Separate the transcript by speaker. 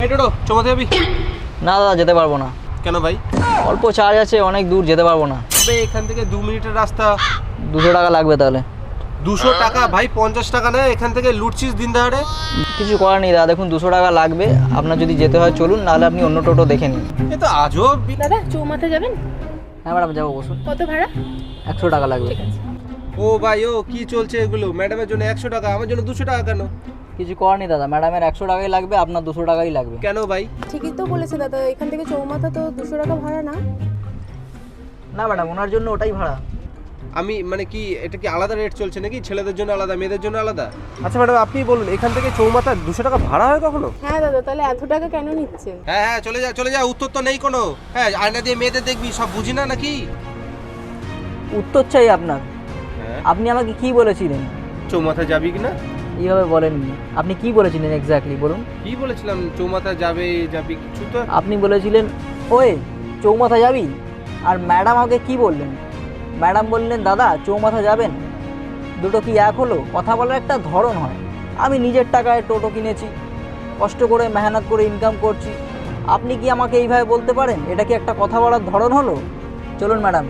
Speaker 1: টোটো চমাতে যাবি?
Speaker 2: না দাদা, যেতে পারবো না।
Speaker 1: কেন ভাই?
Speaker 2: অল্প চার্জ আছে, অনেক দূর যেতে পারবো না।
Speaker 1: এখান থেকে 2 মিনিটের রাস্তা।
Speaker 2: 200 টাকা লাগবে তাহলে।
Speaker 1: 200 টাকা ভাই? 50 টাকা না, এখান থেকে লুটছিস দিন দাঁড়ে।
Speaker 2: কিছু করার নেই দাদা, দেখুন 200 টাকা লাগবে। আপনার যদি যেতে হয় চলুন, নাহলে আপনি অন্য টোটো দেখে নিন।
Speaker 1: এ তো আজব।
Speaker 3: দাদা চৌমাথা যাবেন?
Speaker 2: হ্যাঁ ম্যাডাম, যাবো, বসুন।
Speaker 3: কত ভাড়া?
Speaker 2: 100 টাকা লাগবে।
Speaker 3: ঠিক আছে।
Speaker 1: ও ভাই, ও কি চলছে এগুলো? ম্যাডামের জন্য 100 টাকা, আমার জন্য 200 টাকা কেন?
Speaker 2: কিছু করার নেই দাদা, ম্যাডামের 100 টাকাই লাগবে, আপনার 200 টাকাই লাগবে।
Speaker 1: কেন ভাই?
Speaker 3: ঠিকই তো বলেছে দাদা, এখান থেকে চৌমাথা তো 200 টাকা ভাড়া না?
Speaker 2: না ম্যাডাম, ওনার জন্য ওটাই ভাড়া।
Speaker 1: আমি মানে কি, এটা কি আলাদা রেট চলছে নাকি? ছেলেদের জন্য আলাদা, মেয়েদের জন্য আলাদা? আচ্ছা ম্যাডাম, আপনি বলুন, এখান থেকে চৌমাথা 200 টাকা ভাড়া হয় কখনো?
Speaker 3: হ্যাঁ দাদা, তাহলে এত টাকা কেন নিচ্ছেন?
Speaker 1: হ্যাঁ হ্যাঁ, চলে যা চলে যা, উত্তর তো নেই কোনো। হ্যাঁ, আয়না দিয়ে মেয়েদের দেখবি, সব বুঝি না নাকি?
Speaker 2: উত্তর চাই আপনার।
Speaker 1: হ্যাঁ,
Speaker 2: আপনি আমাকে কি বলেছিলেন?
Speaker 1: চৌমাথা যাবি কিনা?
Speaker 2: এইভাবে বলেননি। আপনি কি বলেছিলেন এক্স্যাক্টলি বলুন?
Speaker 1: কি বলেছিলাম? চৌমাথা যাবি কিছু তো।
Speaker 2: আপনি বলেছিলেন ওই চৌমাথা যাবি। আর ম্যাডাম আমাকে কি বললেন? ম্যাডাম বললেন দাদা চৌমাথা যাবেন। দুটো কি এক হলো? কথা বলার একটা ধরন হয়। আমি নিজের টাকায় টোটো কিনেছি, কষ্ট করে মেহনত করে ইনকাম করছি। আপনি কি আমাকে এইভাবে বলতে পারেন? এটা কি একটা কথা বলার ধরন হলো? চলুন ম্যাডাম।